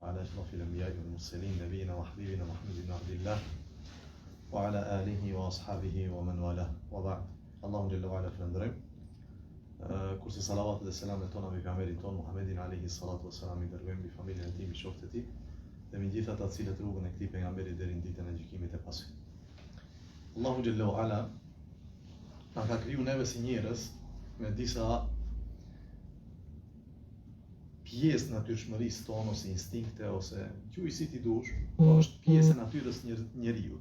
على أشرف الأنبياء والمرسلين نبينا وحبيبنا محمد بن عبد الله وعلى آله وأصحابه ومن والاه وبعد. Allahu Jalla wa Ala falënderojm. Kurse salavat dhe selamet tona mbi pejgamberin ton Muhammedin alayhi salatu wassalam i dërgojmë mbi familjen e tij, mbi shokët e tij dhe mbi gjithë ata të cilët rrugën e këtij pejgamberi deri në ditën e gjykimit të pasur. Allahu Jalla wa Ala na ka kriju neve si njerëz me disa pjesë natyrshmërisë tonë ose instinkte ose quaj si ti dush, është pjesë e natyrës njeriu.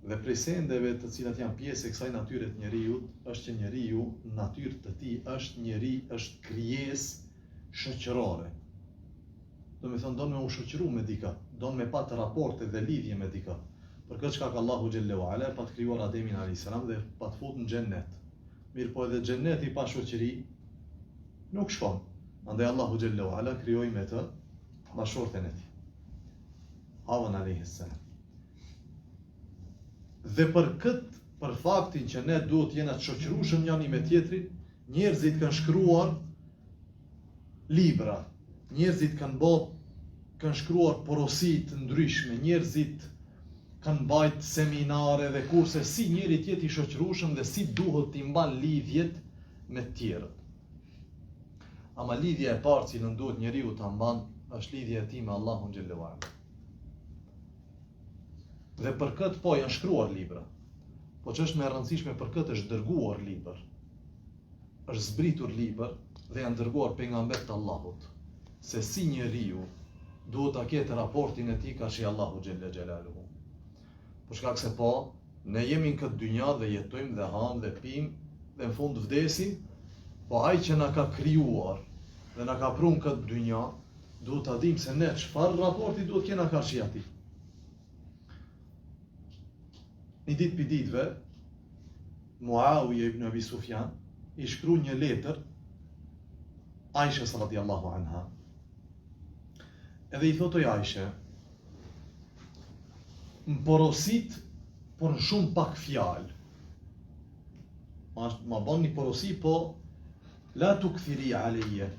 Dhe prej sendeve të cilat janë pjesë e kësaj natyre të njeriu, është që njeriu, natyrë të tij është krijesë shoqërore. Do me thonë, don me u shoqëru me dika, don me pat raporte dhe lidhje me dika. Për këtë shkak Allahu Xhellahu Ala pa të krijuar Ademin alayhis salam dhe pa të futur në xhennet. Mirë po edhe xhenneti pa shoqëri nuk shkon. Andaj Allahu Xhellahu Ala krijoi me të bashorten e tij, Havan alayhis salam. Dhe për faktin që ne duhet jena të shoqërueshëm njëri me tjetrin, njerëzit kanë shkruar libra, njerëzit kanë shkruar porosi të ndryshme, njerëzit kanë bajt seminare dhe kurse si njëri tjetri i shoqërueshëm dhe si duhet t'i mban lidhjet me të tjerët. Ama lidhja e parë që duhet njeriu ta mban është lidhja e tij me Allahun Xhellahu Ala. Dhe për këtë po janë shkruar libra. Po që është më e rëndësishme për këtë është dërguar libër. Është zbritur libër dhe janë dërguar pejgamberët të Allahut. Se si njeriu duhet ta ketë raportin e tij ka shi Allahu Xhella Xhelaluhu. Për shkak se po, ne jemi në këtë dynja dhe jetojmë dhe ham dhe pim dhe në fund vdesim, po ai që na ka krijuar dhe na ka prunë këtë dynja, duhet ta dimë se ne çfarë raporti duhet kena karshi atij. Një ditë për ditëve, Muawija ibn Abi Sufjan i shkru një letër Aishës radiallahu anha. Edhe i thotoj Aishe, më porosit, por në shumë pak fjalë. Ma bon një porosi, po la tukthiri aleje.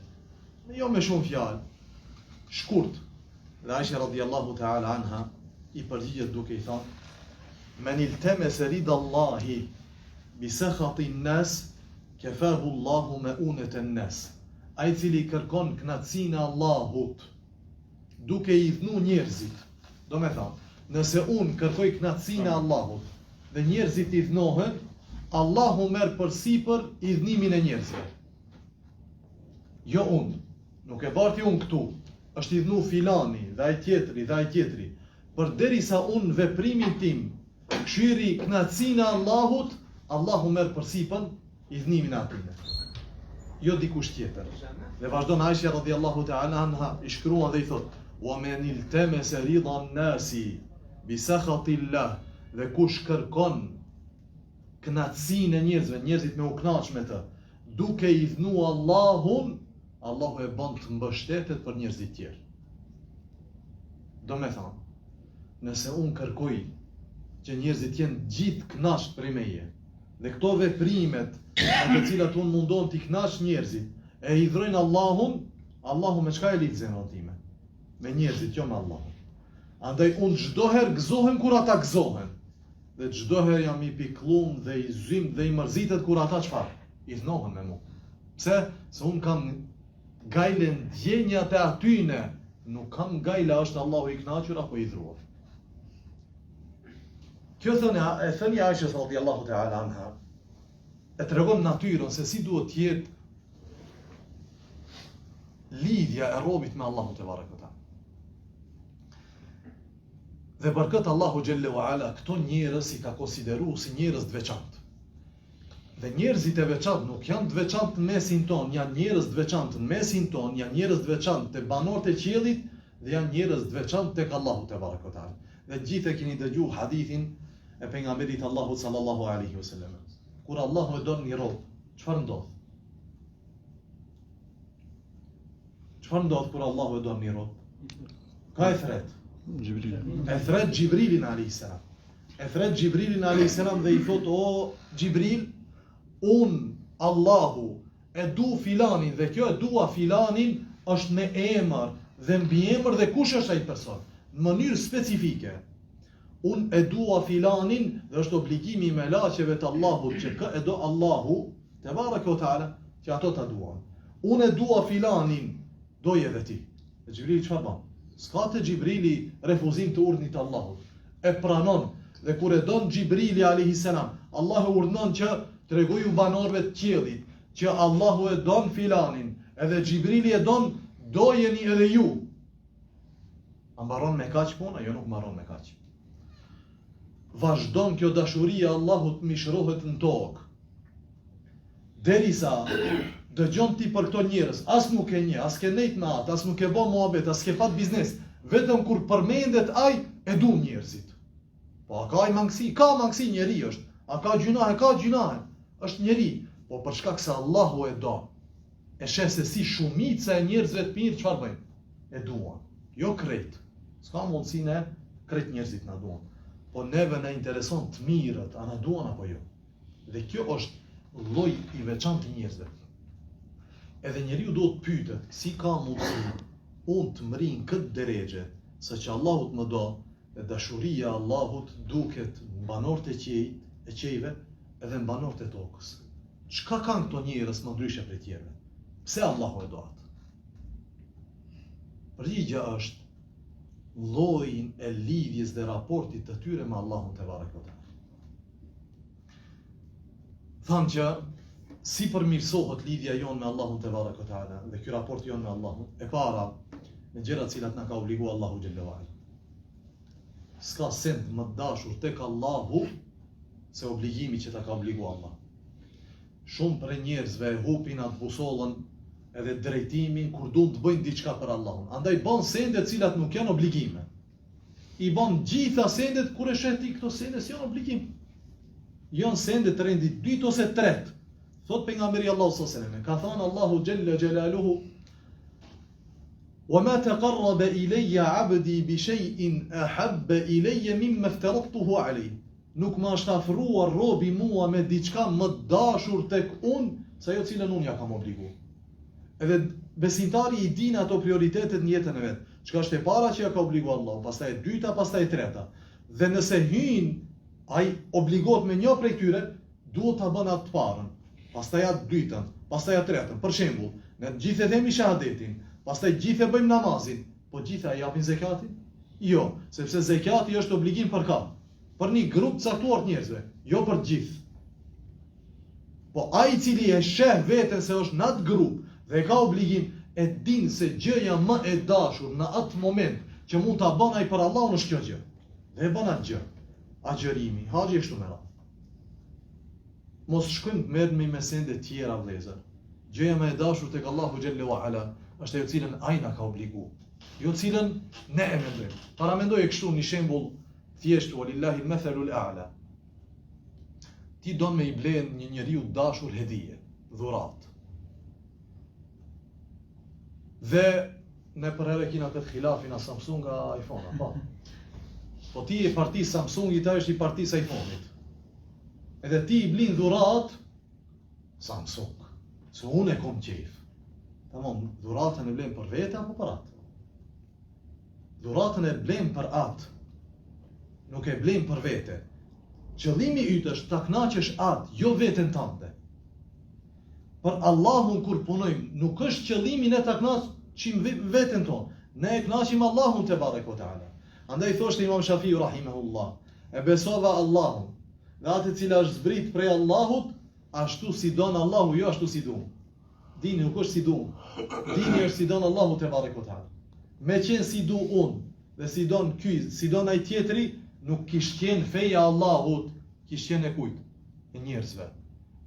Jo me shumë fjalë, shkurt. Dhe Aisha radiallahu ta'ala anha i përgjigjet duke i thonë, men iltemese rida Allahi bi sekhati nnas kefahu Allahu me unet e nnas. Ai cili kërkon knatësinë e Allahut duke i dhnu njerëzit. Do me thonë, nëse unë kërkoj knatësinë e Allahut dhe njerëzit i dhnohen, Allahu merr përsipër i dhnimin e njerëzve. Jo unë, nuk e barti unë këtu, është i dhnu filani dhe ai tjetri, për derisa unë veprimin tim këshyri knatësinë e Allahut, Allahu merr përsipër i dhnimin e atij. Jo dikush tjetër. Dhe vazhdon Aisha radhiyallahu ta'ala anha i shkruan dhe i thot: "Wa man iltamasa rida an-nasi bi sakhati Allah", dhe kush kërkon knatësinë e njerëzve, njerëzit me u kënaq me të, duke i dhnu Allahun, Allahu e bën të mbështetet për njerëzit tjerë. Do me thonë, nëse unë kërkoj që njerëzit jenë gjithë kënaqë prej meje, dhe këto veprimet në të cilat unë mundon t'i kënaq njerëzit, e hidhrojnë Allahun, Allahu me çka e lidh zemrën time? Me njerëzit, jo me Allahun. Andaj unë çdo herë gëzohem kur ata gëzohen, dhe çdo herë jam i pikëllum dhe i zym dhe i mërzitet kur ata çfarë? I dhnohen me mua. Pse? Se unë kam gajlen ndjenjat e atyne, nuk kam gajla është Allahu i kënaqur apo i dhruar. Kjo e thënë Aishës radhiyallahu ta'ala anha, e tregon natyrën se si duhet të jetë lidhja e robit me Allahun te barekota. Dhe për këtë Allahu Xhellahu Ala këto njerëz i ka konsideruar si njerëz të veçantë. Dhe njerëzit e veçantë nuk janë të veçantë në mesin ton, janë njerëz të veçantë në mesin ton, janë njerëz të veçantë te banorët e qiellit dhe janë njerëz të veçantë tek Allahu te barekota. Dhe gjithë e keni dëgjuar hadithin e pejgamberit Allahut sallallahu alaihi wasallam. Kur Allahu e don një rob, çfarë ndodh? Çfarë ndodh kur Allahu e don një rob? Ka e thret? Gjibril. E thret Gjibrilin alayhis salam. E thret Gjibrilin alayhis salam dhe i thot: "O Gjibril, Allahu e du filanin dhe kjo e dua filanin është me emër dhe mbi emër dhe kush është ai person, në mënyrë specifike. Unë e dua filanin dhe është obligimi me laqeve të Allahut që kë e do Allahu, te bareke o taala, që ato ta duan. Unë e dua filanin, doje dhe ti. E Gjibrili çfarë bën? S'ka te Gjibrili refuzim të urdhnit të Allahut. E pranon dhe kur e don Gjibrili alayhis salam, Allahu urdhnon që tregoju banorëve të qiellit që Allahu e don filanin, edhe Gjibrili e don, dojeni edhe ju. A mbaron me kaq puna? Jo, nuk mbaron me kaq. Vazhdon kjo dashuria e Allahut mishrohet në tokë. Derisa dëgjon ti për këto njerëz, as nuk e njeh, as ke nejt me atë, as nuk e bën muhabet, as ke pat biznes, vetëm kur përmendet ai e du njerëzit. Po a ka ai mangësi? Ka mangësi, njeri është. A ka gjunahe? Ka gjunahe. Është njeri. Po për shkak se Allahu e do, e sheh se si shumica e njerëzve të mirë çfarë bëjnë? E duan. Jo krejt. S'ka mundësi ne krejt njerëzit na duan. Po neve na intereson të mirët, a na duan apo jo. Dhe kjo është lloj i veçantë i njerëzve. Edhe njeriu duhet të pyetet, si ka mundësi unë të mrin këtë drejgje, se që Allahut më do, dhe dashuria Allahut duket në banorët e qejve edhe në banorët e tokës. Çka kanë këto njerëz më ndryshe prej tjerëve? Pse Allahu e do atë? Përgjigja është llojin e lidhjes dhe raportit të tyre me Allahun te bareke o teala. Thamë që si përmirësohet lidhja jonë me Allahun te bareke o teala dhe ky raport jonë me Allahun, e para me gjërat të cilat na ka obliguar Allahu xhallahu ala. S'ka send më të dashur tek Allahu se obligimi që ta ka obliguar Allah. Shumë për njerëzve e hupin atë busollën edhe drejtimin kur duan të bëjnë diçka për Allahun. Andaj bën sende të cilat nuk janë obligime. I bën gjitha sendet kur e sheh ti këto sende si janë obligim. Janë sende të rendit 2 ose 3. Thot pejgamberi Allahu sallallahu alaihi wasallam, ka thënë Allahu xhalla xjalaluhu: "Wa ma taqarraba ilayya 'abdi bi shay'in ahabba ilayya mimma aftaradtuhu alayhi." Nuk më është afruar robi mua me diçka më dashur tek unë se ajo cilën unë ja kam obliguar. Edhe besimtari i din ato prioritetet në jetën e vet. Çka është e para që ja ka obliguar Allahu, pastaj e dyta, pastaj e treta. Dhe nëse hyn ai obligohet me një prej tyre, duhet ta bën atë të parën, pastaj atë dytën, pastaj atë tretën. Për shembull, ne të gjithë e themi shahadetin, pastaj gjithë e bëjmë namazin, po gjithë e japin zakatin? Jo, sepse zakati është obligim për ka? Për një grup të caktuar të njerëzve, jo për të gjithë. Po ai i cili e sheh veten se është në atë grup dhe ka obligim, e din se gjëja më e dashur në atë moment që mund ta bën ai për Allahun është kjo gjë. Dhe e bën atë gjë. Agjërimi, haxhi kështu me radhë. Mos shkojmë të merremi me sende të tjera vëllezër. Gjëja më e dashur tek Allahu xhallahu ala është ajo cilën ai na ka obliguar, jo cilën ne e mendojmë. Para mendoje kështu një shembull thjesht, walillahi al-mathalul a'la. Ti don me i blen një njeriu dashur hedije, dhurat. Dhe ne për herë kina këtë khilafin a Samsung a iPhone, pa. Po ti e parti Samsungit, ai është i partisë iPhone-it. Edhe ti i blin dhurat Samsung. Se unë e kom qejf. Tamam, dhuratën e blen për vete apo për atë? Dhuratën e blen për atë. Nuk e blen për vete. Qëllimi yt është ta kënaqësh atë, jo veten tënde. Për Allahun kur punojmë, nuk është qëllimi ne ta kënaqim veten tonë. Ne e kënaqim Allahun te bareke teala. Andaj thoshte Imam Shafiu rahimahullah, e besova Allahun, dhe atë cila është zbrit prej Allahut, ashtu si don Allahu, jo ashtu si duam. Dini nuk është si duam. Dini është si don Allahu te bareke teala. Me qenë si du unë, dhe si don ky, si don ai tjetri, nuk kish qenë feja Allahut, kish qenë e kujt? E njerëzve.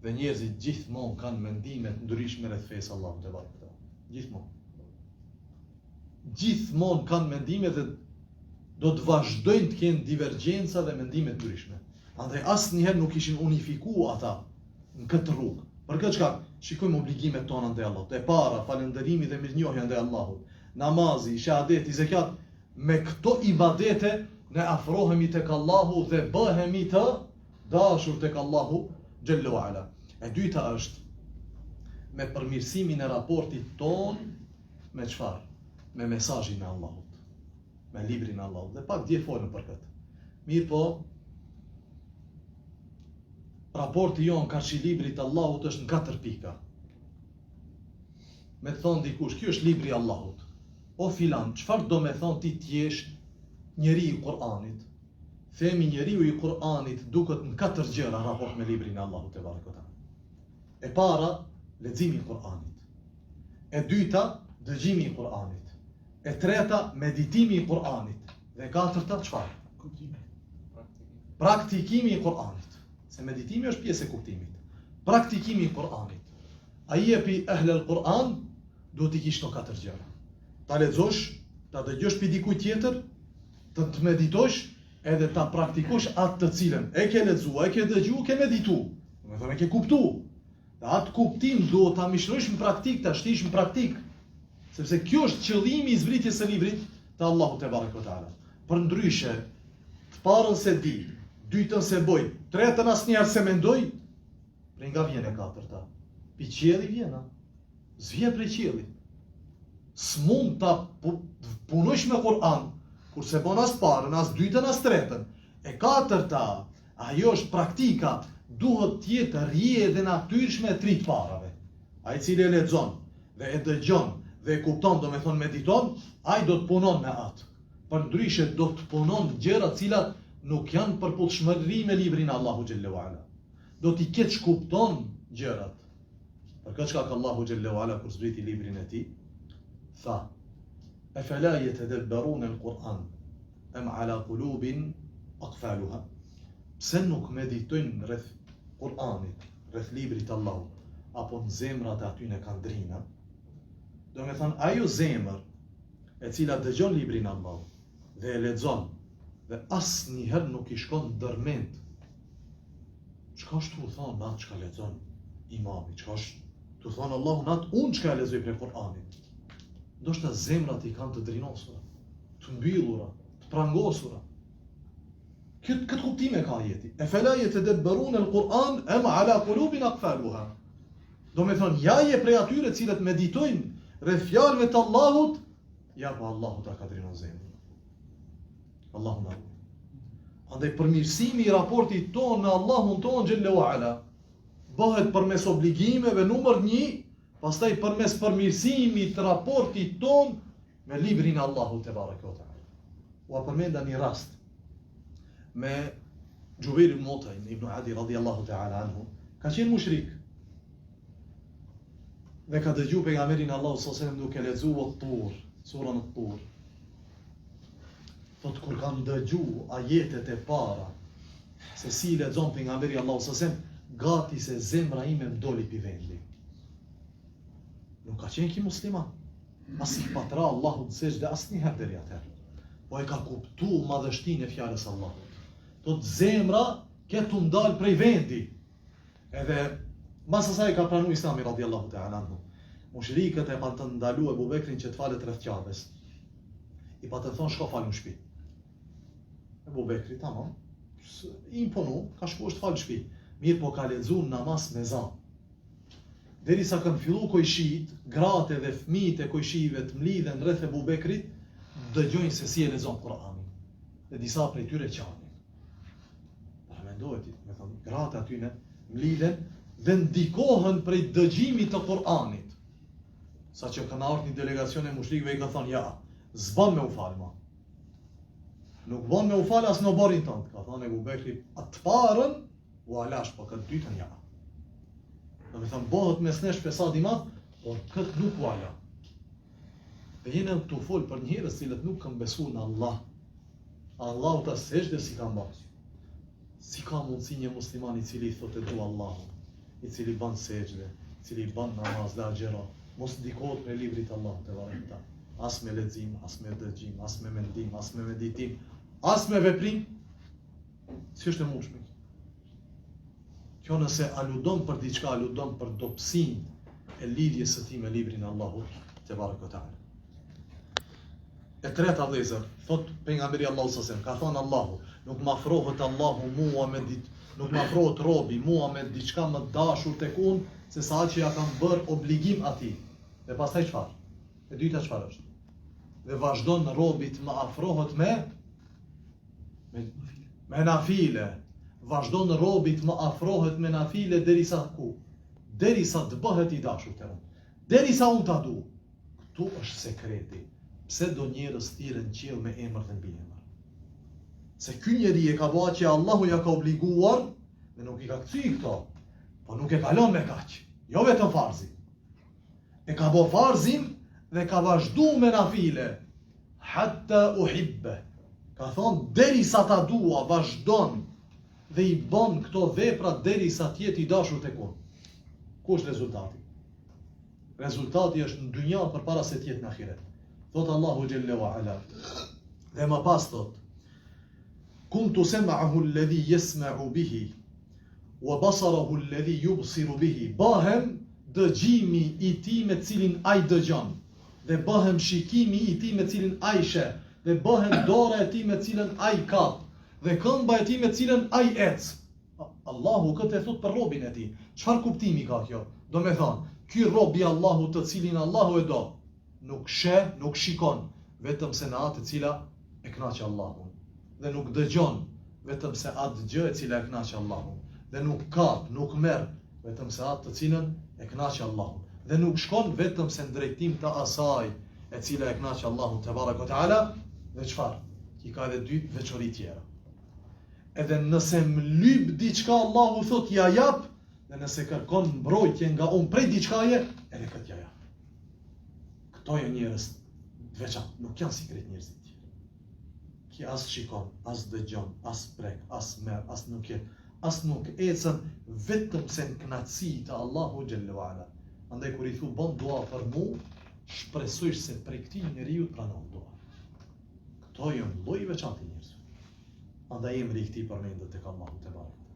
Dhe njerëzit gjithmonë kanë mendime të ndryshme rreth fesë Allahut te bareke teala. Gjithmonë. Gjithmonë kanë mendime dhe do të vazhdojnë të kenë divergjenca dhe mendime të ndryshme. Andaj asnjëherë nuk ishin unifikuar ata në këtë rrugë. Për këtë shkak, shikojmë obligimet tona ndaj Allahut. E para, falënderimi dhe mirënjohja ndaj Allahut. Namazi, shahadeti, zakat, me këto ibadete ne afrohemi tek Allahu dhe bëhemi të dashur tek Allahu xhallahu ala. E dyta është me përmirësimin e raportit ton me çfarë? me mesazhin e Allahut, me librin e Allahut. Dhe pak dje folën për këtë. Mirë po, raporti jonë karshi librit Allahut është në 4 pika. Me të thonë dikush, kjo është libri Allahut. O filan, çfarë do me thonë ti t'jesh njeri i Kur'anit? Themi njeriu i Kur'anit duket në 4 gjëra raport me librin e Allahut te barekota. E para, leximi i Kur'anit. E dyta, dëgjimi i Kur'anit. E treta, meditimi i Kur'anit. Dhe e katërta, çfarë? Kuptimi. Praktikimi i Kur'anit. Se meditimi është pjesë e kuptimit. Praktikimi i Kur'anit. Ai jepi ehlel Kur'an duhet t'i kish këto 4 gjëra. Ta lexosh, ta dëgjosh pi dikujt tjetër, të meditosh, edhe ta praktikosh atë të cilën e ke lexuar, e ke dëgjuar, ke medituar. Do të thonë e ke kuptuar. Dhe atë kuptim duhet ta mishrosh në praktik, ta shtish në praktik. Sepse kjo është qëllimi i zbritjes së librit të Allahut te barekutaala. Përndryshe, të parën se di, dytën se boj, tretën asnjëherë se mendoj, prej nga vjen e katërta. Pi qielli vjen, s'vjen prej qiellit. S'mund ta punosh me Kur'an, kurse bon as parën, as dytën, as tretën. E katërta, ajo është praktika, duhet tjetë rje dhe natyrshme e 3 parave. Ai cili e lexon dhe e dëgjon dhe e kupton, do me thonë mediton, ai do të punon me atë. Përndryshe do të punon gjëra cilat nuk janë përputhshmëri me librin e Allahu xhallahu ala. Do t'i ketë kupton gjërat. Për këtë shkak Allahu xhallahu ala kur zbriti librin e tij, tha: "Afala yatadabbaruna al-Qur'an am ala qulubin aqfaluha?" Pse nuk meditojnë rreth Kur'anit, rreth librit të Allahut, apo në zemrat e aty në kanë drina? Do me thënë, ajo zemër e cila dëgjon librin e Allahut dhe e lexon dhe asnjëherë nuk i shkon ndërmend. Çka është tu thonë atë çka lexon imami? Çka është tu thonë Allahu natë unë çka lexoj prej Kur'anit? Ndoshta zemrat i kanë të drinosura, të mbyllura, të prangosura. Këtë kuptime ka ajeti. E fela yatadabbaruna al-Qur'an am ala qulubin aqfaluha. Do me thonë, ja je prej atyre cilët meditojnë rreth fjalëve të Allahut, ja po Allahu ta ka drinon zemrën. Allahu na ruaj. Andaj përmirësimi i raportit tonë me Allahun tonë xhallahu ala bëhet përmes obligimeve numër 1, pastaj përmes përmirësimit të raportit tonë me librin e Allahut te barekota. U përmenda një rast me Jubair ibn Mut'im ibn Adi radhiyallahu ta'ala anhu, ka qenë mushrik. Dhe ka dëgju pejgamberin Allahu sallallahu alaihi wasallam duke lexuar Tur, surën Tur. Thot kur kam dëgju ajetet e para se si lexon pejgamberi Allahu sallallahu alaihi wasallam, gati se zemra ime më doli pi vendi. Nuk ka qenë ki musliman. As i patra Allahu të sejdë asnjëherë deri atëherë. Po e ka kuptuar madhështinë e fjalës Allahut. Do të zemra ketu ndal prej vendi. Edhe mas asaj ka pranu Islami radhiyallahu ta'ala anhu. Mushrikët e kanë të ndalu Ebu Bekrin që të falet rreth Ka'bes. I pa të thonë shko falë në shtëpi. Ebu Bekri, tamam, i imponu, ka shku është falë në shtëpi. Mirë po ka lexuar namaz me zan. Derisa kanë fillu kojshit, gratë dhe fëmijët e kojshive të mlidhen rreth Ebu Bekrit, dëgjojnë se si e lexon Kur'anin. Dhe disa prej tyre qanin. Mendohet, me thonë, gratë aty në mlidhen dhe ndikohen prej dëgjimit të Kur'anit. Sa që kanë ardhur një delegacion e mushrikëve i ka thonë, ja, s'ban me u falë ma. Nuk ban me u falë as në barin tënd. Ka thonë Ebu Bekri, atë parën, u alash, po këtë dytën ja. Do me thonë, bëhet mes nesh pesadi madh, por këtë nuk u ala. Dhe jene të folë për njerëz cilët nuk kanë besuar në Allah. Allahu ta sejdë si kanë bërë. Si ka mundësi një musliman i cili i thotë du Allahun, i cili ban sejdë, i cili ban namaz dhe agjëra, mos ndikohet me librit Allahut te barekata. As me lexim, as me dëgjim, as me mendim, as me meditim, as me veprim, si është e mundshme. Kjo nëse aludon për diçka, aludon për dobësinë e lidhjes së tij me librin e Allahut te barekata. E treta vëllezër, thot pejgamberi Allahu sallallahu alaihi wasallam, ka thonë Allahu, nuk më afrohet Allahu mua me nuk më afrohet robi mua me diçka më dashur tek unë se sa që ja kam bërë obligim atij. Dhe pastaj çfarë? E dyta çfarë është? dhe vazhdon robit më afrohet me nafile. Vazhdon robit më afrohet me nafile derisa ku? Derisa të bëhet i dashur te unë. Derisa unë ta du. Ktu është sekreti. Pse do njerëz thirrën qiell me emër dhe mbi emër? Se ky njeri e ka bëu që Allahu ja ka obliguar dhe nuk i ka kthy këto. Po nuk e kalon me kaq. Jo vetëm farzin. E ka bëu farzin dhe ka vazhdu me nafile. Hatta uhibbe. Ka thonë derisa ta dua, vazhdon dhe i bën këto vepra derisa të jetë i dashur tek unë. Ku është rezultati? Rezultati është në dynja përpara se të jetë në ahiret. Thot Allahu xhelle wa ala. Dhe më pas thot: Kuntu sam'ahu alladhi yasma'u bihi wa basarahu alladhi yubsiru bihi. Bahem dëgjimi i tij me cilin ai dëgjon, dhe bëhem shikimi i tij me cilin ai sheh, dhe bëhem dora e tij me cilën ai kap, dhe këmba e tij me cilën ai ec. Allahu këtë e thot për robin e tij. Çfarë kuptimi ka kjo? Do me thonë, ky rob i Allahut të cilin Allahu e do, nuk sheh, nuk shikon, vetëm se në atë e cila e kënaq Allahun, dhe nuk dëgjon, vetëm se atë gjë e cila e kënaq Allahun, dhe nuk kap, nuk merr, vetëm se atë të cilën e kënaq Allahun, dhe nuk shkon vetëm se në drejtim të asaj e cila e kënaq Allahun te baraka taala. Dhe çfarë? Ki ka edhe dy veçori tjera. Edhe nëse më lyp diçka, Allahu thot ja jap, dhe nëse kërkon mbrojtje nga unë prej diçkaje, edhe këtë ja jap. Këto janë njerëz të veçantë, nuk janë si krejt njerëzit tjerë. Ki as shikon, as dëgjon, as prek, as merr, as nuk ecën, vetëm se në kënaqësi të Allahu xhallahu ala. Andaj kur i thu bën dua për mu, shpresoj se prej këtij njeriu pranon dua. Këto janë lloj i veçantë njerëzve. Andaj emri i këtij përmendet tek Allahu te barekuta.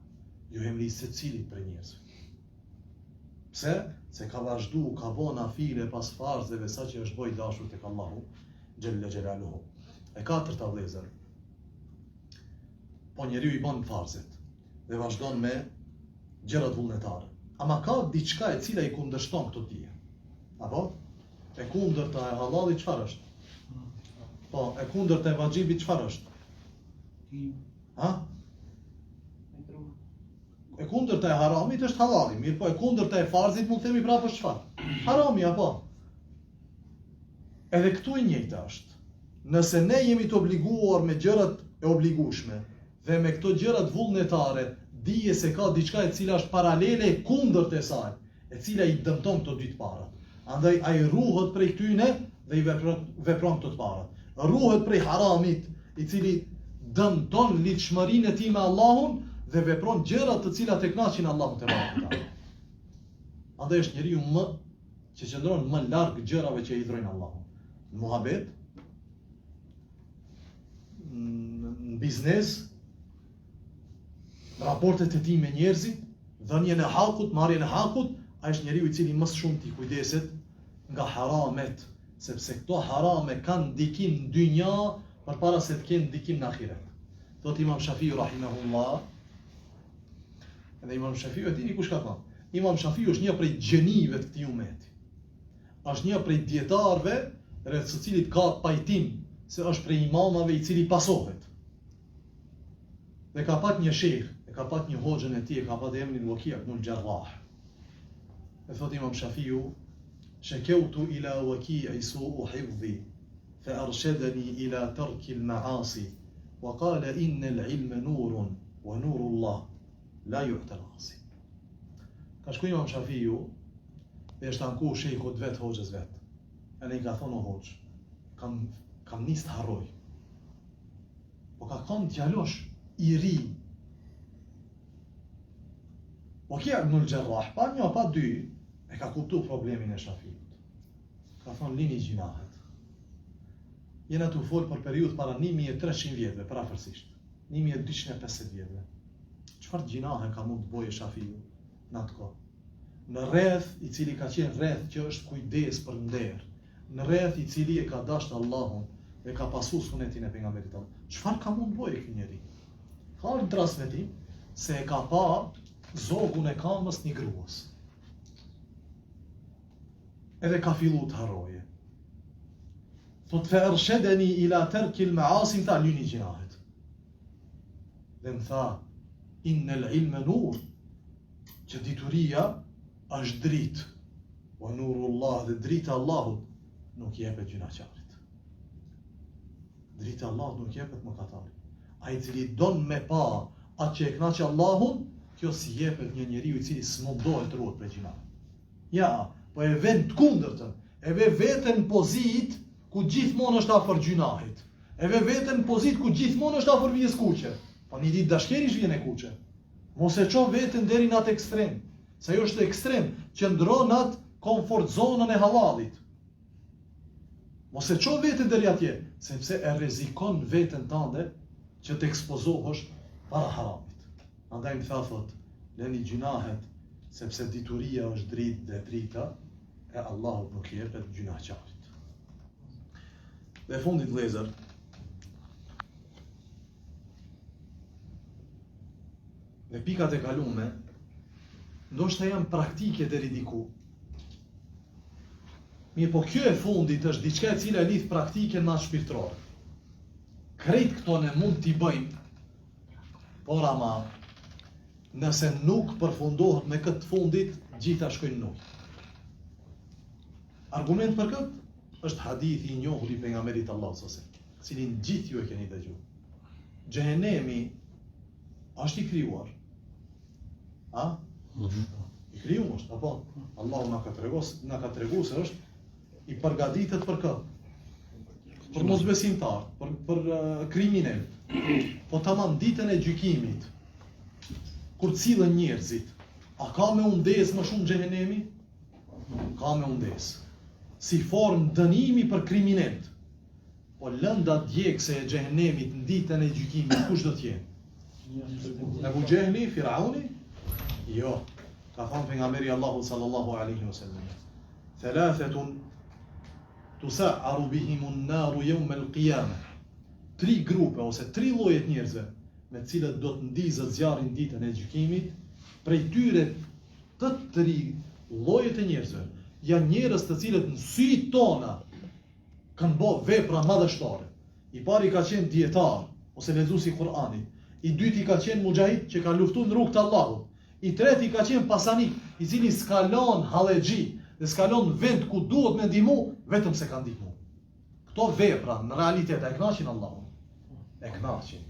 Jo emri i secilit prej njerëzve. Pse? Se ka vazhdu, ka bo nafile pas farzeve sa që është boj dashur tek Allahu xhelle xhelaluhu. E katërta vëllezër. Po njeriu i bën farzet dhe vazhdon me gjërat vullnetare. Ama ka diçka e cila i kundërshton këto dije. Apo? E kundërta e halallit çfarë është? Po, e kundërta e vajxhibit çfarë është? Ha? E kundërta e haramit është halali, mirë po e kundërta e farzit mund të themi prapë është çfarë? Harami apo? Edhe këtu e njëjta është. Nëse ne jemi të obliguar me gjërat e obligueshme dhe me këto gjërat vullnetare, dije se ka diçka e cila është paralele e kundërt e saj, e cila i dëmton këto dy të parat. Andaj ai ruhet prej tyne dhe i vepron këto të parat. Ruhet prej haramit, i cili dëmton lidhshmërinë e tij me Allahun dhe vepron gjëra të cilat e kënaqin Allahun te barekuta. Andaj është njeriu që qëndron më larg gjërave që i hidhrojnë Allahun. Në muhabet, në biznes, raportet e tij me njerëzit, dhënien e hakut, marrjen e hakut, ai është njeriu i cili më shumë t'i kujdeset nga haramet, sepse këto harame kanë ndikim në dynja përpara se të kenë ndikim në ahiret. Thot Imam Shafiu rahimahullah, edhe Imam Shafiu e dini kush ka thënë? Imam Shafiu është një prej gjenive të këtij umeti. Është një prej dietarëve rreth së cilit ka pajtim se është prej imamave i cili pasohet. Dhe ka pat një shejh, e ka pat një hoxhën e tij, e ka pat emrin Waki' ibn al-Jarrah. E thot Imam Shafiu: "Shakawtu ila Waki'i su'u hifdhi, fa arshadani ila tarki al-ma'asi, wa qala inna al-'ilma nurun wa nuru Allah la yu'ta al-'asi." Ka shkuar Imam Shafiu dhe është anku shejhut vet, hoxhës vet. Edhe i ka thonë o hoxh, kam nis të harroj. Po ka qenë djalosh i ri. Waki' ibn al-Jarrah, pa një pa dy, e ka kuptu problemin e Shafiut. Ka thonë lini gjinahet. Jena të folë për periudhë para 1300 vjetëve, parafërsisht. 1250 vjetëve. Çfarë gjinahe ka mund të boje Shafiu në atë kohë? Në rreth i cili ka qenë rreth që është kujdes për nder, në rreth i cili e ka dashur Allahun dhe ka pasu sunetin e pejgamberit tonë. Çfarë ka mund të boje ky njeri? Ka një transmetim se e ka pa zogun e kamës një gruas. Edhe ka fillu të harroje. thot fa arshadani ila tarki al-ma'asi, ta lyni gjinahet. Dhe më tha, innal ilma nur, që dituria është dritë, wa nurullah, dhe drita Allahut nuk jepet gjinaqarit. Drita Allahut nuk jepet mëkatarit. Ai i cili don me pa atë që e kënaqë Allahun, kjo si jepet një njeriu i cili s'mundohet të ruhet prej gjinave. Ja, po e vend të kundërtën, e ve veten pozit ku gjithmonë është afër gjinahit. E ve veten pozit ku gjithmonë është afër vijës kuqe. Po një ditë dashkërish vjen e kuqe. Mos e çon veten deri në atë ekstrem. Se ajo është ekstrem, që ndron atë komfort zonën e hallallit. Mos e çon veten deri atje, sepse e rrezikon veten tënde që të ekspozohesh para haramit. Andaj më thot, lëni gjinahet, sepse dituria është dritë dhe drita, e Allahut nuk jepet gjinaqarit. Dhe fundit vëllezër, dhe pikat e kalume, ndoshta janë praktike deri diku. Mirë, po kjo e fundit është diçka e cila lidh praktike në shpirtërore. Krejt këto ne mund t'i bëjmë, por ama nëse nuk përfundohet me këtë fundit, gjitha shkojnë në ujë. Argument për këtë është hadithi i njohur i pejgamberit Allahut sallallahu alaihi wasallam, cilin gjithë ju e keni dëgjuar. Xhehenemi është i krijuar. A? I krijuar është, apo? Allahu na ka treguar se është i përgatitur për këtë. Për mosbesimtar, për kriminal. Po tamam ditën e gjykimit, kur cilën njerëzit, a ka me undes më shumë xhehenemi? Ka me undes. Si formë dënimi për kriminalët. Po lënda djegëse e xhehenemit në ditën e gjykimit, kush do t'jenë? Abu Jehli, Firauni? Jo. Ka thënë pejgamberi Allahu sallallahu alaihi wasallam. Thalathatun tusa'aru bihimun naru yawm al-qiyamah. 3 grupe ose 3 lloje të njerëzve me të cilët do të ndizet zjarri ditën e gjykimit, prej tyre të 3 llojet e njerëzve janë njerëz të cilët në syt tona kanë bërë vepra madhështore. I pari ka qenë dietar ose lexuesi i Kur'anit, i dyti ka qenë mujahid që ka luftuar në rrugt të Allahut, i treti ka qenë pasanik, i cili skalon hallexhi dhe skalon vend ku duhet me ndihmu vetëm se ka ndihmu. Këto vepra në realitet e kënaqin Allahun. E kënaqin.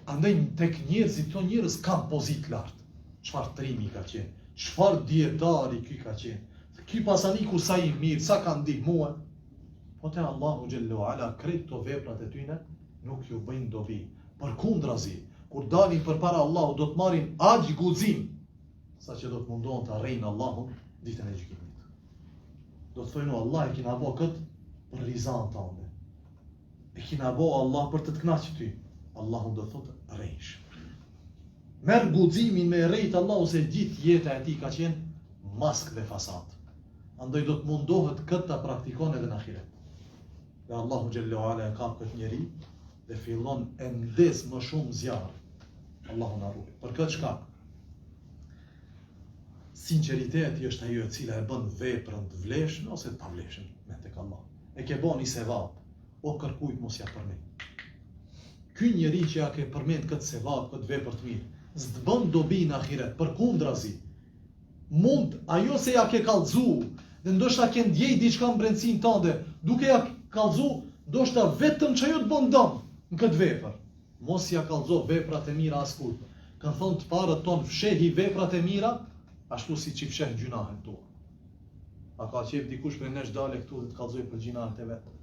Andaj tek njerëzit, këto njerëz kanë pozitë lart. Çfarë trimi ka qenë? Çfarë dietari ky ka qenë? Ky pasaniku sa i mirë, sa ka ndihmuar. Po te Allahu xhallahu ala krejt këto veprat e tyne nuk ju bëjnë dobi. Përkundrazi, kur dalin përpara Allahut do të marrin aq guxim, saqë do të mundohen të arrijnë Allahun ditën e gjykimit. Do të thojnë Allah e kina bo këtë për rizan tënde. E kina bo Allah për të kënaqur ty. Allahu do thotë rrejsh. Merr guximin me rrejt Allahu se gjithë jeta e tij ka qenë mask dhe fasad. Andaj do të mundohet këtë ta praktikon edhe në ahiret. Dhe Allahu xhallahu ala e ka këtë njeri dhe fillon e ndes më shumë zjarr. Allahu na ruaj. Për këtë shkak sinqeriteti është ajo e cila e bën veprën të vlefshme ose të pavlefshme me tek Allah. E ke bën i sevap, o kërkujt mos ja përmend. Ky njeri që ja ke përmend këtë sevap, këtë vepër të mirë, s'të bën dobi në ahiret, përkundrazi. Mund ajo se ja ke kallëzu, dhe ndoshta ke ndjej diçka në brendsinë tënde, duke ja kallëzu, ndoshta vetëm çajo të bën dëm në këtë vepër. Mos ja kallëzo veprat e mira askujt. Kan thonë të parët ton fshehi veprat e mira, ashtu si që fsheh gjunahet tua. A ka qef dikush për nesh dale këtu dhe të kallëzoj për gjunahet e vetë.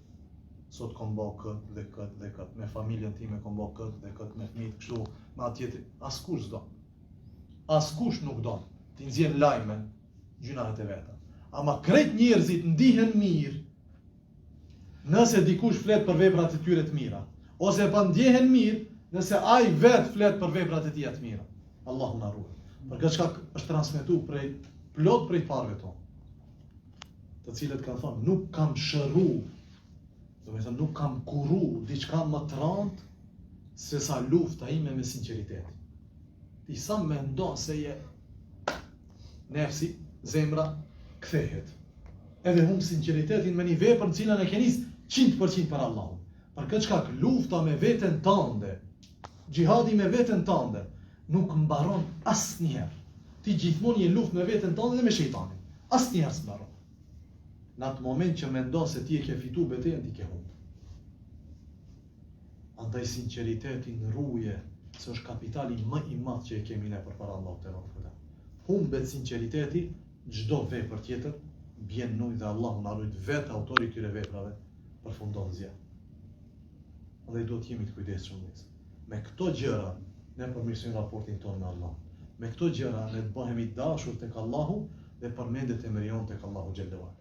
Sot kom bë këtë dhe këtë dhe këtë, me familjen time kom bë këtë dhe këtë, me fëmijët kështu, me atjetri. Askush s'do. Askush nuk do. Ti nxjerr lajme gjunahet e veta. Ama krejt njerëzit ndihen mirë nëse dikush flet për veprat e tyre të mira, ose pa ndjehen mirë nëse ai vet flet për veprat e tij të mira. Allahu na ruaj. Për këtë shkak është transmetuar plot prej parëve tonë, të cilët kanë thonë nuk kam shëru, do të thënë nuk kam kurru diçka më të rëndë se sa lufta ime me sinqeritet. Ti sa mendon se je nefsi, zemra kthehet. Edhe hum sinqeritetin me një vepër në cilën e ke nis 100% për Allahun. Për këtë shkak lufta me veten tënde, xhihadi me veten tënde nuk mbaron asnjëherë. Ti gjithmonë je luftë me veten tënde dhe me shejtanin. Asnjëherë s'mbaron. Në atë moment që mendon se ti e ke fitu betejën, ti ke humbur. Andaj sinqeritetin rruje, se është kapitali më i madh që e kemi ne përpara Allahut te barekuta. Humbet sinqeriteti, çdo vepër tjetër bjen nuj dhe Allahu na rujt vetë autori këtyre veprave përfundon zja. Dhe do të jemi të kujdesshëm. Me këto gjëra ne përmirësojmë raportin tonë me Allah. Me këto gjëra ne të bëhemi dashur tek Allahu dhe përmendet emri jon tek Allahu xhallahu.